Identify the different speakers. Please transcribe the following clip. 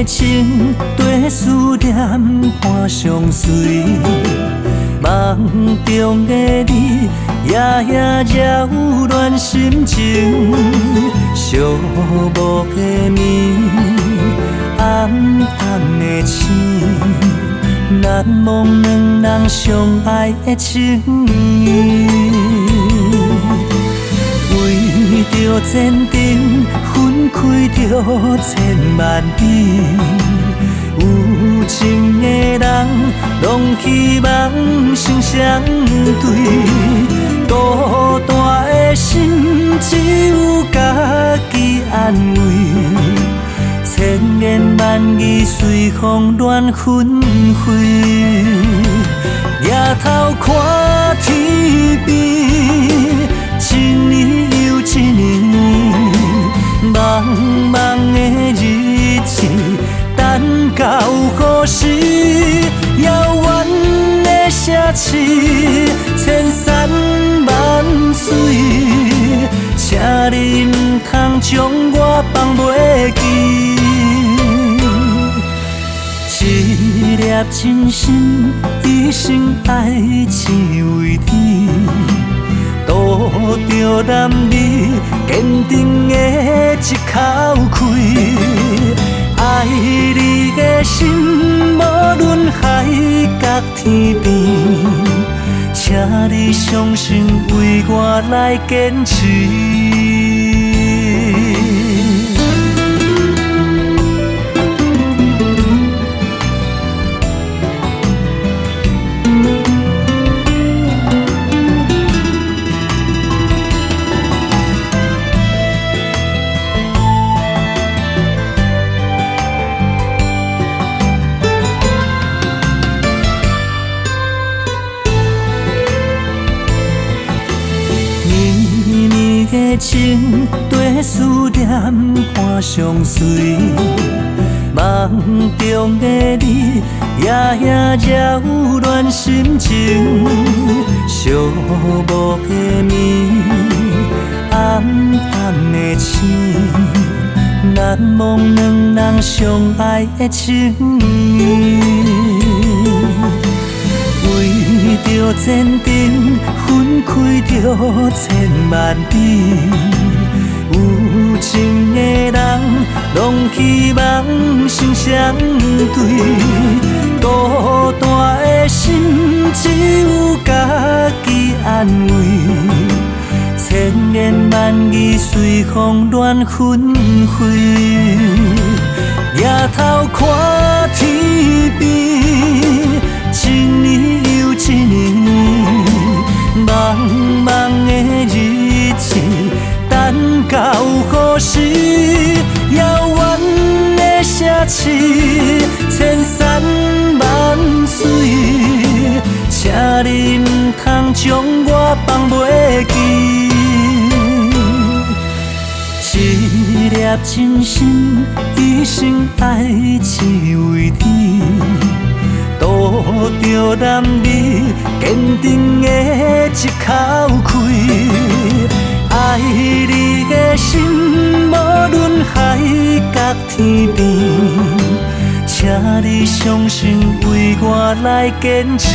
Speaker 1: 情跟思念伴相随，梦中的你夜夜扰乱心情，寂寞的暝，暗暗的星，难忘两人相爱的情缘。为着前程，分开着千万遍。有情的人，拢希望心相对。孤单的心，只有家己安慰。千言万语随风乱纷飞。抬头看天边，一年又一年，茫茫的日子，等到何时？遥远的城市，千山万水，请你唔通将我放袂记。一粒真心，一生爱只为你。渡着男女，坚定的一口气。爱你的心，无论海角天边，请你相信，为我来坚持。情跟思念伴相随，梦中的你夜夜扰乱心情，寂寞的暝，暗暗的星，难忘两人相爱的情缘。为着前程，分开着千万遍。有情的人，拢希望心相对。孤单的心，只有家己安慰。千言万语随风乱纷飞。抬头看天边，一年又一年，茫茫的日子，等到何时？遥远的城市，千山万水，请你唔通将我放袂记。一粒真心，一生爱只为你。渡着男女，坚定的一口气。爱你的心，无论海角天边，请你相信，为我来坚持。